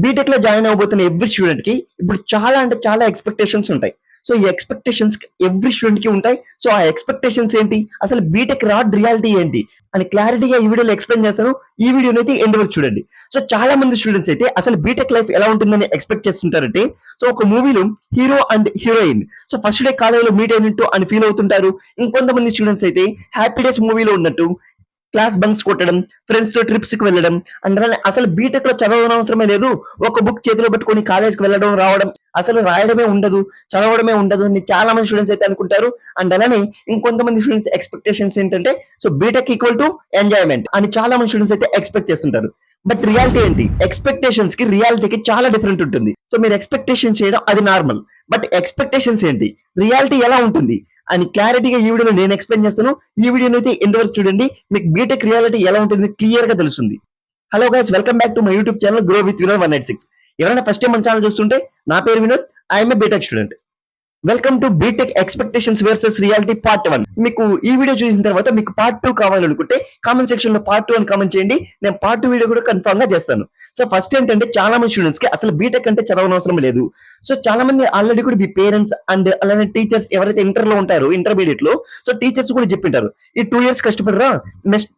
BTech లో join అవబోతున్న every student కి ఇప్పుడు చాలా అంటే చాలా ఎక్స్పెక్టేషన్స్ ఉంటాయి. సో ఈ ఎక్స్పెక్టేషన్స్ ఎవ్రీ స్టూడెంట్ కి ఉంటాయి. సో ఆ ఎక్స్పెక్టేషన్స్ ఏంటి, అసలు బీటెక్ రాడ్ రియాలిటీ ఏంటి అని క్లారిటీగా ఈ వీడియోలో ఎక్స్ప్లెయిన్ చేస్తాను. ఈ వీడియోని అయితే ఎండ్ వరకు చూడండి. సో చాలా మంది స్టూడెంట్స్ అయితే అసలు బీటెక్ లైఫ్ ఎలా ఉంటుందని ఎక్స్పెక్ట్ చేస్తుంటారంటే, సో ఒక మూవీలో hero and heroine so first day కాలేజీలో మీట్ అయినట్టు అని ఫీల్ అవుతుంటారు. ఇంకొంతమంది స్టూడెంట్స్ అయితే హ్యాపీ డేస్ మూవీలో ఉన్నట్టు క్లాస్ బంక్స్ కొట్టడం, ఫ్రెండ్స్ తో ట్రిప్స్ కి వెళ్ళడం, అండ్ అలానే అసలు బీటెక్ లో చదవడం అవసరమే లేదు, ఒక బుక్ చేతిలో పెట్టుకొని కాలేజ్కి వెళ్ళడం రావడం, అసలు రాయడమే ఉండదు, చదవడమే ఉండదు అని చాలా మంది స్టూడెంట్స్ అయితే అనుకుంటారు. అండ్ అలానే ఇంకొంతమంది స్టూడెంట్స్ ఎక్స్పెక్టేషన్స్ ఏంటంటే, so BTech equal to enjoyment అని చాలా మంది స్టూడెంట్స్ అయితే ఎక్స్పెక్ట్ చేస్తుంటారు. బట్ రియాలిటీ ఏంటి, ఎక్స్పెక్టేషన్స్ కి రియాలిటీకి చాలా డిఫరెంట్ ఉంటుంది. సో మీరు ఎక్స్పెక్టేషన్ చేయడం అది నార్మల్, బట్ ఎక్స్పెక్టేషన్స్ ఏంటి, రియాలిటీ ఎలా ఉంటుంది అని క్లారిటీగా ఈ వీడియోలో నేను ఎక్స్ప్లెయిన్ చేస్తాను. ఈ వీడియోని అయితే ఎండ్ వరకు చూడండి, మీకు బీటెక్ రియాలిటీ ఎలా ఉంటుంది క్లియర్ గా తెలుస్తుంది. Hello guys, welcome back to my YouTube channel grow with Vinod 196. ఎవరైనా ఫస్ట్ టైం మన ఛానల్ చూస్తుంటే, నా పేరు Vinod, I'm a BTech student. Welcome to BTech expectations versus reality part 1. మీకు ఈ వీడియో చూసిన తర్వాత మీకు పార్ట్ 2 కావాలనుకుంటే కామెంట్ సెక్షన్ లో పార్ట్ 2 అని కామెంట్ చేయండి. నేను పార్ట్ 2 వీడియో కూడా కన్ఫర్మ్ గా చేస్తాను. సో ఫస్ట్ ఏంటంటే, చాలా మంది స్టూడెంట్స్ కి అసలు బీటెక్ అంటే చదవనవసరం లేదు. సో చాలా మంది ఆల్రెడీ కూడా మీ పేరెంట్స్ అండ్ అలానే టీచర్స్ ఎవరైతే ఇంటర్ లో ఉంటారో, ఇంటర్మీడియట్ లో, సో టీచర్స్ కూడా చెప్పింటారు ఈ 2 years కష్టపడరా,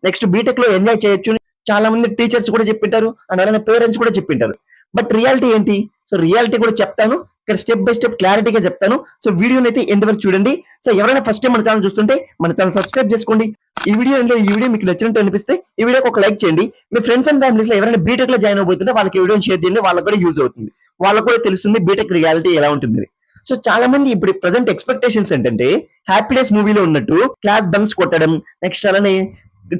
నెక్స్ట్ బీటెక్ లో ఎంజాయ్ చేయొచ్చు. చాలా మంది టీచర్స్ కూడా చెప్పింటారు అండ్ అలానే పేరెంట్స్ కూడా చెప్పింటారు. బట్ రియాలిటీ ఏంటి, సో రియాలిటీ కూడా చెప్తాను, ఇక్కడ స్టెప్ బై స్టెప్ క్లారిటీగా చెప్తాను. సో వీడియోని అయితే ఎండ్ వరకు చూడండి. సో ఎవరైనా ఫస్ట్ టైం మన ఛానల్ చూస్తుంటే మన ఛానల్ సబ్స్క్రైబ్ చేసుకోండి. ఈ వీడియో మీకు నచ్చినట్టు అనిపిస్తే ఈ వీడియోకి ఒక లైక్ చేయండి. మీ ఫ్రెండ్స్ అండ్ ఫ్యామిలీస్ లో ఎవరైనా బీటెక్ లో జాయిన్ అవబోతుంటే వాళ్ళకి వీడియోని షేర్ చేయండి, వాళ్ళకి కూడా యూజ్ అవుతుంది, వాళ్ళకు కూడా తెలుస్తుంది బీటెక్ రియాలిటీ ఎలా ఉంటుంది. సో చాలా మంది ఇప్పుడు ప్రెసెంట్ ఎక్స్పెక్టేషన్స్ ఏంటంటే, హ్యాపీ డేస్ మూవీలో ఉన్నట్టు క్లాస్ బంక్స్ కొట్టడం, నెక్స్ట్ అలానే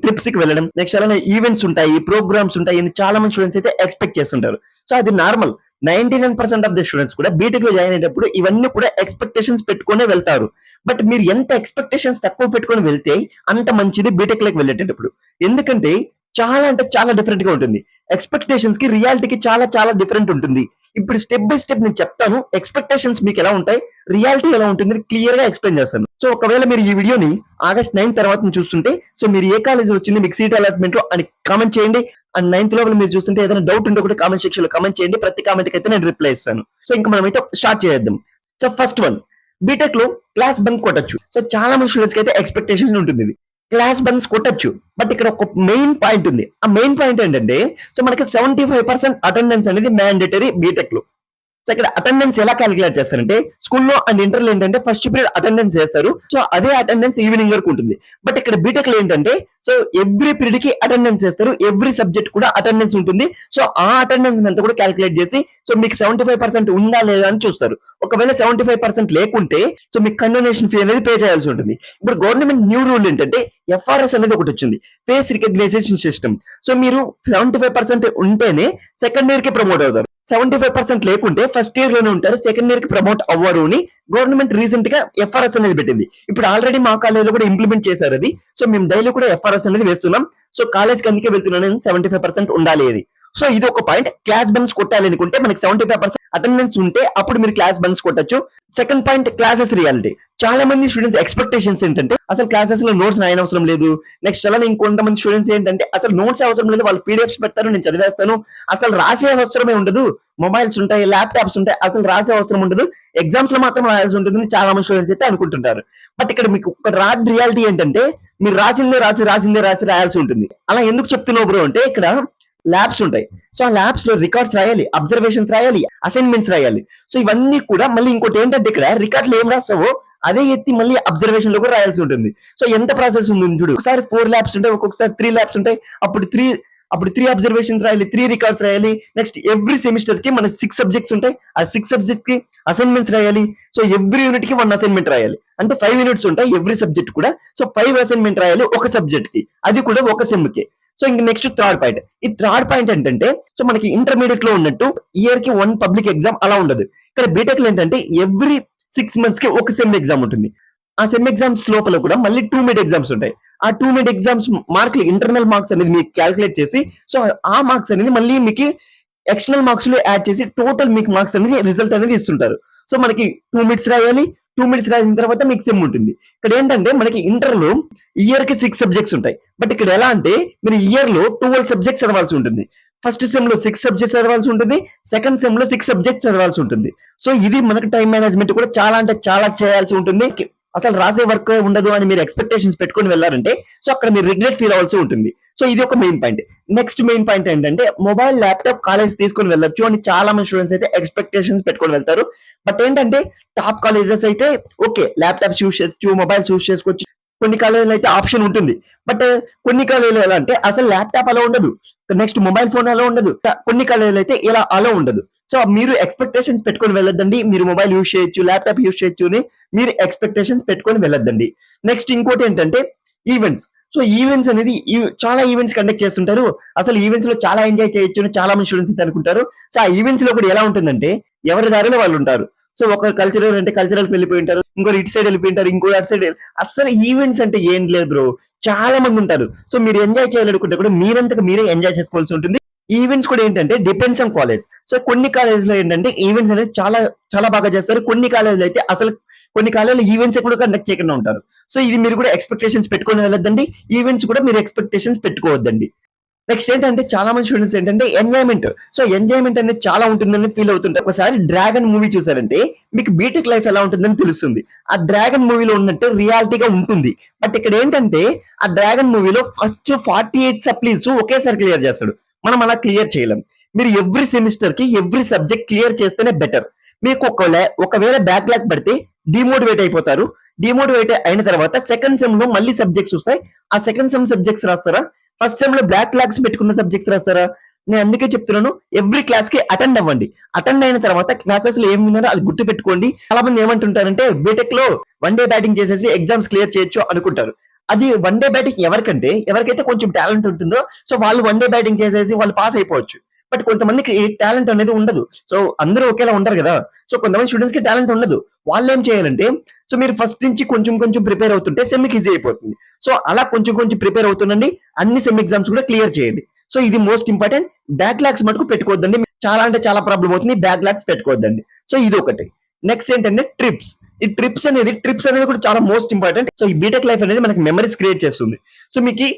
ట్రిప్స్ కి వెళ్ళడం, నెక్స్ట్ అలానే ఈవెంట్స్ ఉంటాయి, ప్రోగ్రామ్స్ ఉంటాయి అని చాలా మంది స్టూడెంట్స్ అయితే ఎక్స్పెక్ట్ చేస్తుంటారు. సో అది నార్మల్. 99% ఆఫ్ ద స్టూడెంట్స్ కూడా బీటెక్ లో జాయిన్ అయ్యేటప్పుడు ఇవన్నీ కూడా ఎక్స్పెక్టేషన్స్ పెట్టుకునే వెళ్తారు. బట్ మీరు ఎంత ఎక్స్పెక్టేషన్స్ తక్కువ పెట్టుకొని వెళ్తే అంత మంచిది బీటెక్ లోకి వెళ్ళేటప్పుడు. ఎందుకంటే చాలా అంటే చాలా డిఫరెంట్ గా ఉంటుంది. ఎక్స్పెక్టేషన్స్ కి రియాలిటీకి చాలా చాలా డిఫరెంట్ ఉంటుంది. ఇప్పుడు స్టెప్ బై స్టెప్ నేను చెప్తాను, ఎక్స్పెక్టేషన్స్ మీకు ఎలా ఉంటాయి, రియాలిటీ ఎలా ఉంటుంది క్లియర్ గా ఎక్స్ప్లెయిన్ చేస్తాను. సో ఒకవేళ మీరు ఈ వీడియోని ఆగస్ట్ 9 తర్వాత చూస్తుంటే, సో మీరు ఏ కాలేజ్ వచ్చింది మీకు సీట్ అలాట్మెంట్ అని కామెంట్ చేయండి. అండ్ 9th లోపల మీరు చూస్తుంటే ఏదైనా డౌట్ ఉంటే కూడా కామెంట్ సెక్షన్ లో కామెంట్ చేయండి. ప్రతి కామెంట్ కి అయితే నేను రిప్లై ఇస్తాను. సో ఇంకా మనం అయితే స్టార్ట్ చేద్దాం. సో ఫస్ట్ వన్, బీటెక్ లో క్లాస్ బంక్ కొట్టచ్చు. సో చాలా మంది స్టూడెంట్స్ కి అయితే ఎక్స్పెక్టేషన్ ఉంటుంది, క్లాస్ బంక్స్ కొట్టచ్చు. బట్ ఇక్కడ ఒక మెయిన్ పాయింట్ ఉంది. ఆ మెయిన్ పాయింట్ ఏంటంటే, సో మనకి 75% అటెండెన్స్ అనేది మ్యాండేటరీ బీటెక్ లో. సో ఇక్కడ అటెండెన్స్ ఎలా క్యాలిక్యులేట్ చేస్తారంటే, స్కూల్లో అండ్ ఇంటర్లో ఏంటంటే ఫస్ట్ పీరియడ్ అటెండెన్స్ చేస్తారు. సో అదే అటెండెన్స్ ఈవినింగ్ వరకు ఉంటుంది. బట్ ఇక్కడ బీటెక్ లో ఏంటంటే, సో ఎవ్రీ పీరియడ్ కి అటెండెన్స్ చేస్తారు, ఎవ్రీ సబ్జెక్ట్ కూడా అటెండెన్స్ ఉంటుంది. సో ఆ అటెండెన్స్ అంతా కూడా క్యాలిక్యులేట్ చేసి, సో మీకు 75% ఉందా లేదా అని చూస్తారు. ఒకవేళ 75% లేకుంటే, సో మీకు కండోనేషన్ ఫీ అనేది పే చేయాల్సి ఉంటుంది. ఇప్పుడు గవర్నమెంట్ న్యూ రూల్ ఏంటంటే, ఎఫ్ఆర్ఎస్ అనేది ఒకటి వచ్చింది, ఫేస్ రికగ్నైజేషన్ సిస్టమ్. సో మీరు 75% ఉంటేనే సెకండ్ ఇయర్ కి ప్రమోట్ అవుతారు. 75% లేకుంటే ఫస్ట్ ఇయర్ లోనే ఉంటారు, సెకండ్ ఇయర్ కి ప్రమోట్ అవ్వరు అని గవర్నమెంట్ రీసెంట్ గా ఎఫ్ఆర్ఎస్ అనేది పెట్టింది. ఇప్పుడు ఆల్రెడీ మా కాలేజ్ లో కూడా ఇంప్లిమెంట్ చేశారు అది. సో మేము డైలీ కూడా ఎఫ్ఆర్ఎస్ అనేది వేస్తున్నాం. సో కాలేజ్ కి అందుకే వెళ్తున్నాను, 75% ఉండాలి అది. సో ఇది ఒక పాయింట్. క్లాస్ బంక్స్ కొట్టాలి అనుకుంటే మనకి 75% అటెండెన్స్ ఉంటే అప్పుడు మీరు క్లాస్ బంక్స్ కొట్టచ్చు. Second point, classes reality. చాలా మంది స్టూడెంట్స్ ఎక్స్పెక్టేషన్స్ ఏంటంటే, అసలు క్లాసెస్ లో నోట్స్ రాయని అవసరం లేదు. నెక్స్ట్ అలానే ఇంకొంతమంది స్టూడెంట్స్ ఏంటంటే, అసలు నోట్స్ అవసరం లేదు, వాళ్ళు పీడిఎఫ్స్ పెడతారు, నేను చదివేస్తాను, అసలు రాసే అవసరమే ఉండదు, మొబైల్స్ ఉంటాయి, ల్యాప్టాప్స్ ఉంటాయి, అసలు రాసే అవసరం ఉండదు, ఎగ్జామ్స్ లో మాత్రం రాయాల్సి ఉంటుందని చాలా మంది స్టూడెంట్స్ అయితే అనుకుంటుంటారు. బట్ ఇక్కడ మీకు ఒక రాడ్ రియాలిటీ ఏంటంటే, మీరు రాసిందే రాయాల్సి ఉంటుంది. అలా ఎందుకు చెప్తున్నావు బ్రో అంటే, ఇక్కడ ల్యాబ్స్ ఉంటాయి. సో ఆ ల్యాబ్స్ లో రికార్డ్స్ రాయాలి, అబ్జర్వేషన్స్ రాయాలి, అసైన్మెంట్స్ రాయాలి. సో ఇవన్నీ కూడా మళ్ళీ ఇంకోటి ఏంటంటే, ఇక్కడ రికార్డ్ లో ఏం రాస్తావో అదే ఎత్తి మళ్ళీ అబ్జర్వేషన్ లో కూడా రాయాల్సి ఉంటుంది. సో ఎంత ప్రాసెస్ ఉంది చూడు. ఒకసారి 4 ల్యాబ్స్ ఉంటాయి, ఒక్కొక్కసారి 3 ల్యాబ్స్ ఉంటాయి. అప్పుడు 3 అబ్జర్వేషన్స్ రాయాలి, 3 రికార్డ్స్ రాయాలి. నెక్స్ట్ ఎవ్రీ సెమిస్టర్ కి మన 6 సబ్జెక్ట్స్ ఉంటాయి, ఆ 6 సబ్జెక్ట్ కి అసైన్మెంట్స్ రాయాలి. సో ఎవ్రీ యూనిట్ కి 1 అసైన్మెంట్ రాయాలి. అంటే 5 యూనిట్స్ ఉంటాయి ఎవ్రీ సబ్జెక్ట్ కూడా. సో 5 అసైన్మెంట్ రాయాలి ఒక సబ్జెక్ట్ కి, అది కూడా ఒక సెమ్ కి. సో ఇంక నెక్స్ట్ థర్డ్ పాయింట్. ఈ థర్డ్ పాయింట్ ఏంటంటే, సో మనకి ఇంటర్మీడియట్ లో ఉన్నట్టు ఇయర్ కి 1 పబ్లిక్ ఎగ్జామ్ అలా ఉండదు. ఇక్కడ బీటెక్ లో ఏంటంటే ఎవ్రీ 6 months కి ఒక సెమ్ ఎగ్జామ్ ఉంటుంది. ఆ సెమ్ ఎగ్జామ్స్ లోపల కూడా మళ్ళీ 2 మిడ్ ఎగ్జామ్స్ ఉంటాయి. ఆ 2 మిడ్ ఎగ్జామ్స్ మార్కులు, ఇంటర్నల్ మార్క్స్ అనేది మీకు క్యాలిక్యులేట్ చేసి, సో ఆ మార్క్స్ అనేది మళ్ళీ మీకు ఎక్స్టర్నల్ మార్క్స్ లో యాడ్ చేసి టోటల్ మీకు మార్క్స్ అనేది రిజల్ట్ అనేది ఇస్తుంటారు. సో మనకి 2 మిడ్స్ రాయాలి, 2 మిడ్స్ రాసిన తర్వాత మీకు సెమ్ ఉంటుంది. ఇక్కడ ఏంటంటే మనకి ఇంటర్ లో ఇయర్ కి 6 సబ్జెక్ట్స్ ఉంటాయి. బట్ ఇక్కడ ఎలా అంటే, మీరు ఇయర్ లో 12 సబ్జెక్ట్స్ చదవాల్సి ఉంటుంది. ఫస్ట్ సెమ్ లో 6 సబ్జెక్ట్స్ చదవాల్సి ఉంటుంది. సెకండ్ సెమ్ లో 6 సబ్జెక్ట్స్ చదవాల్సి ఉంటుంది. సో ఇది మనకు టైం మేనేజ్మెంట్ కూడా చాలా అంటే చాలా చేయాల్సి ఉంటుంది. అసలు రాసే వర్క్ ఉండదు అని మీరు ఎక్స్పెక్టేషన్స్ పెట్టుకొని వెళ్ళారంటే సో అక్కడ మీరు రిగ్రెట్ ఫీల్ అవ్వాల్సి ఉంటుంది. సో ఇది ఒక main point. Next main point ఏంటంటే మొబైల్ ల్యాప్టాప్ కాలేజ్ తీసుకొని వెళ్ళొచ్చు అని చాలా మంది స్టూడెంట్స్ అయితే ఎక్స్పెక్టేషన్స్ పెట్టుకొని వెళ్తారు. బట్ ఏంటంటే టాప్ కాలేజెస్ అయితే ఓకే ల్యాప్టాప్స్ యూస్ చేసుకోవచ్చు, మొబైల్స్ యూస్ చేసుకోవచ్చు. కొన్ని కాలేజీలో అయితే ఆప్షన్ ఉంటుంది. బట్ కొన్ని కాలేజీలో ఎలా అంటే అసలు ల్యాప్టాప్ అలా ఉండదు, నెక్స్ట్ మొబైల్ ఫోన్ అలా ఉండదు. కొన్ని కాలేజీలో అయితే ఇలా అలా ఉండదు. సో మీరు ఎక్స్పెక్టేషన్స్ పెట్టుకొని వెళ్ళొద్దండి. మీరు మొబైల్ యూస్ చేయొచ్చు, ల్యాప్టాప్ యూస్ చేయొచ్చు అని మీరు ఎక్స్పెక్టేషన్స్ పెట్టుకొని వెళ్ళొద్దండి. నెక్స్ట్ ఇంకోటి ఏంటంటే ఈవెంట్స్. సో ఈవెంట్స్ అనేది చాలా ఈవెంట్స్ కండక్ట్ చేస్తుంటారు. అసలు ఈవెంట్స్ లో చాలా ఎంజాయ్ చేయొచ్చు అని చాలా మంది స్టూడెంట్స్ అయితే అనుకుంటారు. సో ఆ ఈవెంట్స్ లో కూడా ఎలా ఉంటుందంటే ఎవరి దారిలో వాళ్ళు ఉంటారు. సో ఒకరు కల్చరల్ అంటే కల్చరల్ వెళ్ళిపోయి ఉంటారు, ఇంకోరు ఇటు సైడ్ వెళ్ళిపోయి ఉంటారు, ఇంకోరు అటు సైడ్. అసలు ఈవెంట్స్ అంటే ఏం లేదు బ్రో, చాలా మంది ఉంటారు. సో మీరు ఎంజాయ్ చేయాలనుకుంటే కూడా మీరంతకు మీరే ఎంజాయ్ చేసుకోవాల్సి ఉంటుంది. ఈవెంట్స్ కూడా ఏంటంటే డిపెండ్స్ ఆన్ కాలేజ్. సో కొన్ని కాలేజ్ లో ఏంటంటే ఈవెంట్స్ అనేది చాలా చాలా బాగా చేస్తారు. కొన్ని కాలేజీలో అయితే అసలు కొన్ని కాలేజీలో ఈవెంట్స్ కూడా కండక్ట్ చేయకుండా ఉంటారు. సో ఇది మీరు కూడా ఎక్స్పెక్టేషన్స్ పెట్టుకొని వెళ్ళొద్దండి. ఈవెంట్స్ కూడా మీరు ఎక్స్పెక్టేషన్స్ పెట్టుకోవద్దండి. నెక్స్ట్ ఏంటంటే చాలా మంది స్టూడెంట్స్ ఏంటంటే ఎంజాయ్మెంట్. సో ఎంజాయ్మెంట్ అనేది చాలా ఉంటుందని ఫీల్ అవుతుంటారు. ఒకసారి డ్రాగన్ మూవీ చూసారంటే మీకు బీటెక్ లైఫ్ ఎలా ఉంటుందని తెలుస్తుంది. ఆ డ్రాగన్ మూవీలో ఉన్నట్టు రియాలిటీగా ఉంటుంది. బట్ ఇక్కడ ఏంటంటే ఆ డ్రాగన్ మూవీలో ఫస్ట్ 48 సప్లీస్ ఒకేసారి క్లియర్ చేస్తాడు. మనం అలా క్లియర్ చేయలేం. మీరు ఎవ్రీ సెమిస్టర్ కి ఎవ్రీ సబ్జెక్ట్ క్లియర్ చేస్తేనే బెటర్. మీకు ఒకవేళ బ్యాక్లాగ్ పడితే డిమోటివేట్ అయిపోతారు. డిమోటివేట్ అయిన తర్వాత సెకండ్ సెమ్ లో మళ్ళీ సబ్జెక్ట్స్ వస్తాయి. ఆ సెకండ్ సెమ్ సబ్జెక్ట్స్ రాస్తారా, ఫస్ట్ సెమ్ లో బ్లాక్ లాగ్స్ పెట్టుకున్న సబ్జెక్ట్స్ రాస్తారా? నేను అందుకే చెప్తున్నాను, ఎవ్రీ క్లాస్ కి అటెండ్ అవ్వండి. అటెండ్ అయిన తర్వాత క్లాసెస్ లో ఏం విన్నారో అది గుర్తు పెట్టుకోండి. చాలా మంది ఏమంటుంటారంటే బీటెక్ లో వన్ డే బ్యాటింగ్ చేసేసి ఎగ్జామ్స్ క్లియర్ చేయొచ్చు అనుకుంటారు. అది వన్ డే బ్యాటింగ్ ఎవరికైతే కొంచెం టాలెంట్ ఉంటుందో సో వాళ్ళు వన్ డే బ్యాటింగ్ చేసేసి వాళ్ళు పాస్ అయిపోవచ్చు. బట్ కొంతమందికి టాలెంట్ అనేది ఉండదు. సో అందరూ ఒకేలా ఉండరు కదా. సో కొంతమంది స్టూడెంట్స్ కి టాలెంట్ ఉండదు. వాళ్ళు ఏం చేయాలంటే సో మీరు ఫస్ట్ నుంచి కొంచెం కొంచెం ప్రిపేర్ అవుతుంటే సెమ్ కి ఈజీ అయిపోతుంది. సో అలా కొంచెం కొంచెం ప్రిపేర్ అవుతుండండి. అన్ని సెమ్ ఎగ్జామ్స్ కూడా క్లియర్ చేయండి. సో ఇది మోస్ట్ ఇంపార్టెంట్. బ్యాక్ లాగ్స్ మటుకు పెట్టుకోవద్దండి. చాలా అంటే చాలా ప్రాబ్లం అవుతుంది. Back logs పెట్టుకోవద్దండి. సో ఇది ఒకటి. నెక్స్ట్ ఏంటంటే ట్రిప్స్. ఈ ట్రిప్స్ అనేది కూడా చాలా మోస్ట్ ఇంపార్టెంట్. సో ఈ బీటెక్ లైఫ్ అనేది మనకి మెమరీస్ క్రియేట్ చేస్తుంది. సో మీకు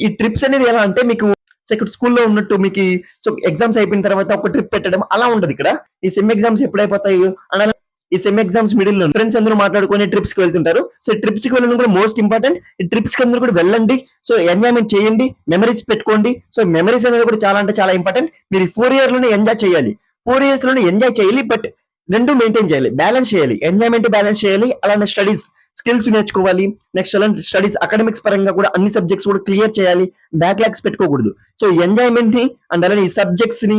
ఈ ట్రిప్స్ అనేది ఎలా అంటే మీకు ఇక్కడ స్కూల్లో ఉన్నట్టు మీకు సో ఎగ్జామ్స్ అయిపోయిన తర్వాత ఒక ట్రిప్ పెట్టడం అలా ఉండదు. ఇక్కడ ఈ సెమ్ ఎగ్జామ్స్ ఎప్పుడైపోతాయి అలా ఈ సెమ్ ఎగ్జామ్స్ మిడిల్ లో ఫ్రెండ్స్ అందరూ మాట్లాడుకొని ట్రిప్స్ కి వెళ్తుంటారు. సో ట్రిప్స్ కి వెళ్ళడం కూడా మోస్ట్ ఇంపార్టెంట్. ఈ ట్రిప్స్ కి అందరూ కూడా వెళ్ళండి. సో ఎంజాయ్మెంట్ చేయండి, మెమరీస్ పెట్టుకోండి. సో మెమరీస్ అనేది కూడా చాలా అంటే చాలా ఇంపార్టెంట్. మీరు 4 years లోనే ఎంజాయ్ చేయాలి. 4 years లోనే ఎంజాయ్ చేయాలి. బట్ రెండు మెయింటైన్ చేయాలి, బ్యాలెన్స్ చేయాలి. ఎంజాయ్మెంట్ బ్యాలెన్స్ చేయాలి, అలానే స్టడీస్ స్కిల్స్ నేర్చుకోవాలి. నెక్స్ట్ అలాంటి స్టడీస్ అకాడమిక్స్ పరంగా కూడా అన్ని సబ్జెక్ట్స్ కూడా క్లియర్ చేయాలి. బ్యాక్లాగ్స్ పెట్టుకోకూడదు. సో ఎంజాయ్మెంట్ ని అండ్ అలానే ఈ సబ్జెక్ట్స్ ని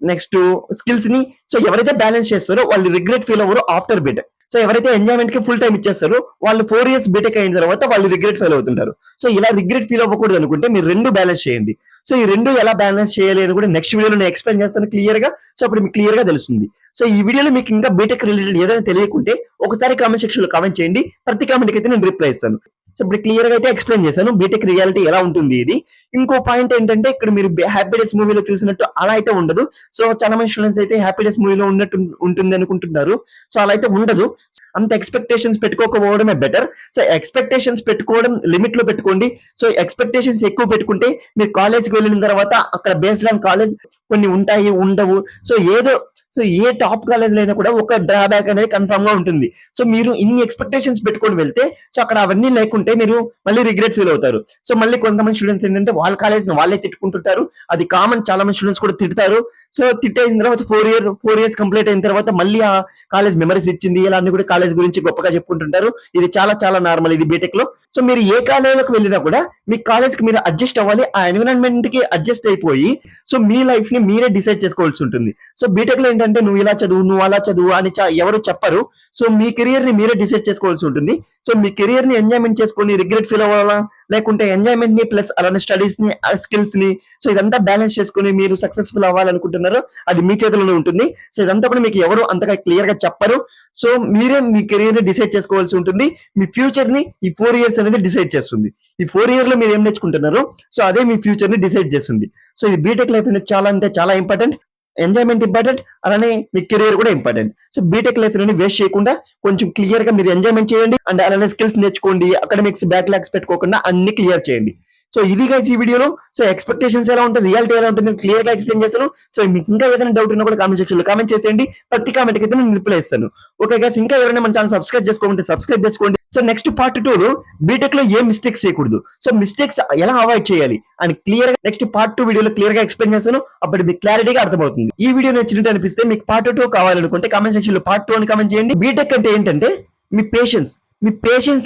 నెక్స్ట్ స్కిల్స్ ని సో ఎవరైతే బ్యాలెన్స్ చేస్తారో వాళ్ళు రిగ్రెట్ ఫీల్ అవ్వరు ఆఫ్టర్ బీటెక్. సో ఎవరైతే ఎంజాయ్మెంట్ కి ఫుల్ టైం ఇచ్చేస్తారో వాళ్ళు 4 years బీటెక్ అయిన తర్వాత వాళ్ళు రిగ్రెట్ ఫీల్ అవుతుంటారు. సో ఇలా రిగ్రెట్ ఫీల్ అవ్వకూడదు అనుకుంటే మీరు రెండు బ్యాలెన్స్ చేయండి. సో ఈ రెండు ఎలా బ్యాలెన్స్ చేయాలి అని కూడా నెక్స్ట్ వీడియోలో నేను ఎక్స్ప్లెయిన్ చేస్తాను క్లియర్ గా. సో అప్పుడు మీకు క్లియర్ గా తెలుస్తుంది. సో ఈ వీడియోలో మీకు ఇంకా బీటెక్ రిలేటెడ్ ఏదైనా తెలియకుంటే ఒకసారి కామెంట్ సెక్షన్ లో కామెంట్ చేయండి. ప్రతి కామెంట్ కి అయితే నేను రిప్లై ఇస్తాను. సో ఇప్పుడు క్లియర్ గా అయితే ఎక్స్ప్లెయిన్ చేశాను బీటెక్ రియాలిటీ ఎలా ఉంటుంది ఇది. ఇంకో పాయింట్ ఏంటంటే ఇక్కడ మీరు హ్యాపీ డేస్ మూవీలో చూసినట్టు అలా అయితే ఉండదు. సో చాలా మంది స్టూడెంట్స్ అయితే హ్యాపీ డేస్ మూవీలో ఉన్నట్టు ఉంటుంది అనుకుంటున్నారు. సో అలా అయితే ఉండదు. అంత ఎక్స్పెక్టేషన్స్ పెట్టుకోకపోవడమే బెటర్. సో ఎక్స్పెక్టేషన్స్ పెట్టుకోవడం లిమిట్ లో పెట్టుకోండి. సో ఎక్స్పెక్టేషన్స్ ఎక్కువ పెట్టుకుంటే మీరు కాలేజ్కి వెళ్ళిన తర్వాత అక్కడ బేస్డ్ ఆన్ కాలేజ్ కొన్ని ఉంటాయి, ఉండవు. సో ఏ టాప్ కాలేజ్ అయినా కూడా ఒక డ్రాబ్యాక్ అనేది కన్ఫర్మ్ గా ఉంటుంది. సో మీరు ఇన్ని ఎక్స్పెక్టేషన్స్ పెట్టుకొని వెళ్తే సో అక్కడ అవన్నీ లేకుంటే మీరు మళ్ళీ రిగ్రెట్ ఫీల్ అవుతారు. సో మళ్ళీ కొంతమంది స్టూడెంట్స్ ఏంటంటే వాళ్ళ కాలేజ్ వాళ్ళే తిట్టుకుంటుంటారు. అది కామన్, చాలా మంది స్టూడెంట్స్ కూడా తిడతారు. సో తిట్టేసిన తర్వాత 4 years కంప్లీట్ అయిన తర్వాత మళ్ళీ ఆ కాలేజ్ మెమరీస్ ఇచ్చింది ఇలా అన్ని కూడా కాలేజ్ గురించి గొప్పగా చెప్పుకుంటుంటారు. ఇది చాలా చాలా నార్మల్ ఇది బీటెక్ లో. సో మీరు ఏ కాలేజీలోకి వెళ్ళినా కూడా మీ కాలేజ్ కి మీరు అడ్జస్ట్ అవ్వాలి. ఆ ఎన్విరాన్మెంట్ కి అడ్జస్ట్ అయిపోయి సో మీ లైఫ్ ని మీరే డిసైడ్ చేసుకోవాల్సి ఉంటుంది. సో బీటెక్ లో ఏంటంటే నువ్వు ఇలా చదువు, నువ్వు అలా చదువు అని ఎవరు చెప్పరు. సో మీ కెరియర్ ని మీరే డిసైడ్ చేసుకోవాల్సి ఉంటుంది. సో మీ కెరియర్ ని ఎంజాయ్మెంట్ చేసుకొని రిగ్రెట్ ఫీల్ అవ్వాలా, లేకుంటే ఎంజాయ్మెంట్ ని ప్లస్ అలానే స్టడీస్ ని స్కిల్స్ ని సో ఇదంతా బ్యాలెన్స్ చేసుకుని మీరు సక్సెస్ఫుల్ అవ్వాలనుకుంటున్నారో అది మీ చేతిలోనే ఉంటుంది. సో ఇదంతా కూడా మీకు ఎవరు అంతగా క్లియర్ గా చెప్పరు. సో మీరే మీ కెరియర్ ని డిసైడ్ చేసుకోవాల్సి ఉంటుంది. మీ ఫ్యూచర్ ని ఈ 4 years అనేది డిసైడ్ చేస్తుంది. ఈ 4 years లో మీరు ఏం నేర్చుకుంటున్నారో సో అదే మీ ఫ్యూచర్ ని డిసైడ్ చేస్తుంది. సో ఈ బీటెక్ లైఫ్ అనేది చాలా అంటే చాలా ఇంపార్టెంట్. ఎంజాయ్మెంట్ ఇంపార్టెంట్, అలానే మీ కెరియర్ కూడా ఇంపార్టెంట్. సో బీటెక్ లైఫ్ ని వేస్ట్ చేయకుండా కొంచెం క్లియర్ గా మీరు ఎంజాయ్మెంట్ చేయండి అండ్ అలానే స్కిల్స్ నేర్చుకోండి. అకాడమిక్స్ బ్యాక్లాగ్స్ పెట్టుకోకుండా అన్ని క్లియర్ చేయండి. సో ఇది గైస్ ఈ వీడియోలో. సో ఎక్స్పెక్టేషన్స్ ఎలా ఉంటాయి, రియాలిటీ ఎలా ఉంటుంది, నేను క్లియర్ గా ఎక్స్ప్లెయిన్ చేస్తాను. సో మీకు ఇంకా ఏదైనా డౌట్ ఉన్నా కూడా కామెంట్ సెక్షన్ లో కామెంట్ చేసేయండి. ప్రతి కామెంట్ కి అయితే నేను రిప్లై ఇస్తాను. ఓకే గైస్, ఇంకా ఎవరైనా మన ఛానల్ సబ్స్క్రైబ్ చేసుకోండి, సబ్స్క్రైబ్ చేసుకోండి. సో నెక్స్ట్ పార్ట్ 2 లో బీటెక్ లో ఏం మిస్టేక్స్ చేయకూడదు, సో మిస్టేక్స్ ఎలా అవాయిడ్ చేయాలి అని క్లియర్ గా నెక్స్ట్ పార్ట్ 2 వీడియోలో క్లియర్ గా ఎక్స్ప్లెయిన్ చేస్తాను. అప్పుడు మీకు క్లారిటీగా అర్థమవుతుంది. ఈ వీడియో నచ్చినట్టు అనిపిస్తే మీకు పార్ట్ 2 కావాలనుకుంటే కామెంట్ సెక్షన్ లో పార్ట్ 2 అని కామెంట్ చేయండి. బీటెక్ అంటే ఏంటంటే మీ పేషెన్స్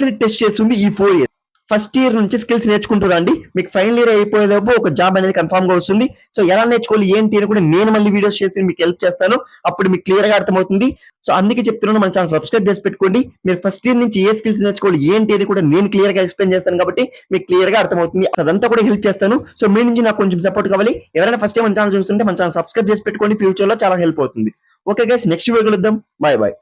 ని టెస్ట్ చేస్తుంది ఈ 4 ఇయర్స్. ఫస్ట్ ఇయర్ నుంచి స్కిల్స్ నేర్చుకుంటూ రండి. మీకు ఫైనల్ ఇయర్ అయిపోయేలోపు ఒక జాబ్ అనేది కన్ఫర్మ్ గా వస్తుంది. సో ఎలా నేర్చుకోవాలి ఏంటి అని కూడా నేను మళ్ళీ వీడియోస్ చేసి మీకు హెల్ప్ చేస్తాను. అప్పుడు మీకు క్లియర్ గా అర్థమవుతుంది. సో అందుకే చెప్తున్నాను, మన ఛానల్ సబ్స్క్రైబ్ చేసి పెట్టుకోండి. మీరు ఫస్ట్ ఇయర్ నుంచి ఏ స్కిల్స్ నేర్చుకోవాలి ఏంటి అని కూడా నేను క్లియర్ గా ఎక్స్ప్లెయిన్ చేస్తాను కాబట్టి మీకు క్లియర్ గా అర్థమవుతుంది. అదంతా కూడా హెల్ప్ చేస్తాను. సో మీ నుంచి నాకు కొంచెం సపోర్ట్ కావాలి. ఎవరైనా ఫస్ట్ టైం మన ఛానల్ చూస్తుంటే మన ఛానల్ సబ్స్క్రైబ్ చేసి పెట్టుకోండి. ఫ్యూచర్ లో చాలా హెల్ప్ అవుతుంది. ఓకే గైస్, నెక్స్ట్ వీడియో కలుద్దాం. Bye bye.